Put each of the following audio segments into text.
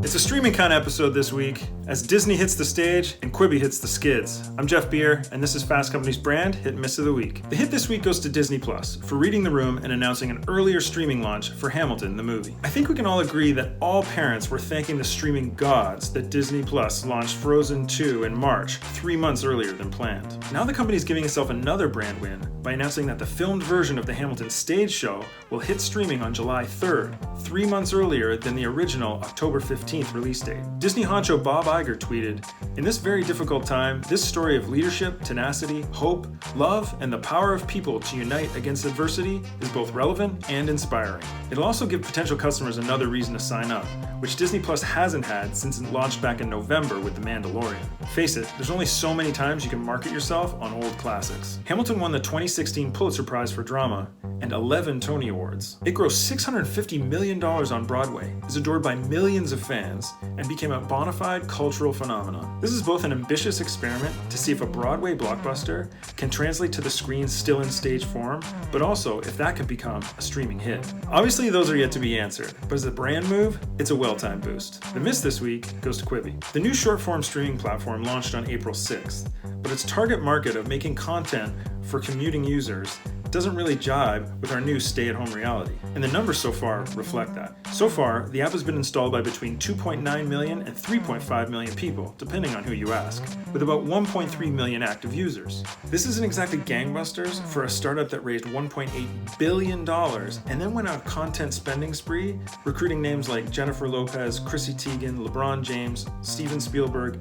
It's a streaming kind of episode this week, as Disney hits the stage and Quibi hits the skids. I'm Jeff Beer, and this is Fast Company's brand Hit and Miss of the Week. The hit this week goes to Disney Plus for reading the room and announcing an earlier streaming launch for Hamilton, the movie. I think we can all agree that all parents were thanking the streaming gods that Disney Plus launched Frozen 2 in March, 3 months earlier than planned. Now the company's giving itself another brand win by announcing that the filmed version of the Hamilton stage show will hit streaming on July 3rd, 3 months earlier than the original October 15th release date. Disney honcho Bob Iger tweeted, "In this very difficult time, this story of leadership, tenacity, hope, love, and the power of people to unite against adversity is both relevant and inspiring. It'll also give potential customers another reason to sign up, which Disney Plus hasn't had since it launched back in November with The Mandalorian. Face it, there's only so many times you can market yourself on old classics." Hamilton won the 2016 Pulitzer Prize for Drama and 11 Tony Awards. It grossed $650 million on Broadway, is adored by millions of fans, and became a bona fide cultural phenomenon. This is both an ambitious experiment to see if a Broadway blockbuster can translate to the screen still in stage form, but also if that could become a streaming hit. Obviously, those are yet to be answered, but as a brand move, it's a well-timed boost. The miss this week goes to Quibi. The new short-form streaming platform launched on April 6th, but its target market of making content for commuting users doesn't really jibe with our new stay-at-home reality, and the numbers so far reflect that. So far, the app has been installed by between 2.9 million and 3.5 million people, depending on who you ask, with about 1.3 million active users. This isn't exactly gangbusters for a startup that raised $1.8 billion and then went on a content spending spree, recruiting names like Jennifer Lopez, Chrissy Teigen, LeBron James, Steven Spielberg,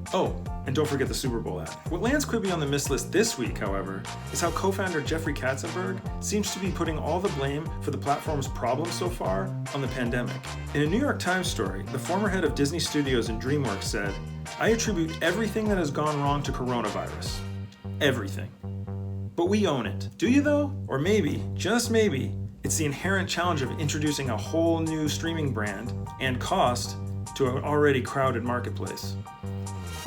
and don't forget the Super Bowl ad. What lands Quibi on the miss list this week, however, is how co-founder Jeffrey Katzenberg seems to be putting all the blame for the platform's problems so far on the pandemic. In a New York Times story, the former head of Disney Studios and DreamWorks said, "I attribute everything that has gone wrong to coronavirus. Everything. But we own it. Do you though? Or maybe, just maybe, it's the inherent challenge of introducing a whole new streaming brand and cost to an already crowded marketplace."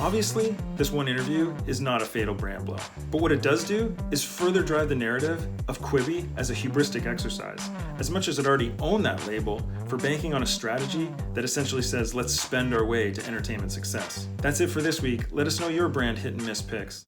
Obviously, this one interview is not a fatal brand blow, but what it does do is further drive the narrative of Quibi as a hubristic exercise, as much as it already owned that label for banking on a strategy that essentially says let's spend our way to entertainment success. That's it for this week. Let us know your brand hit and miss picks.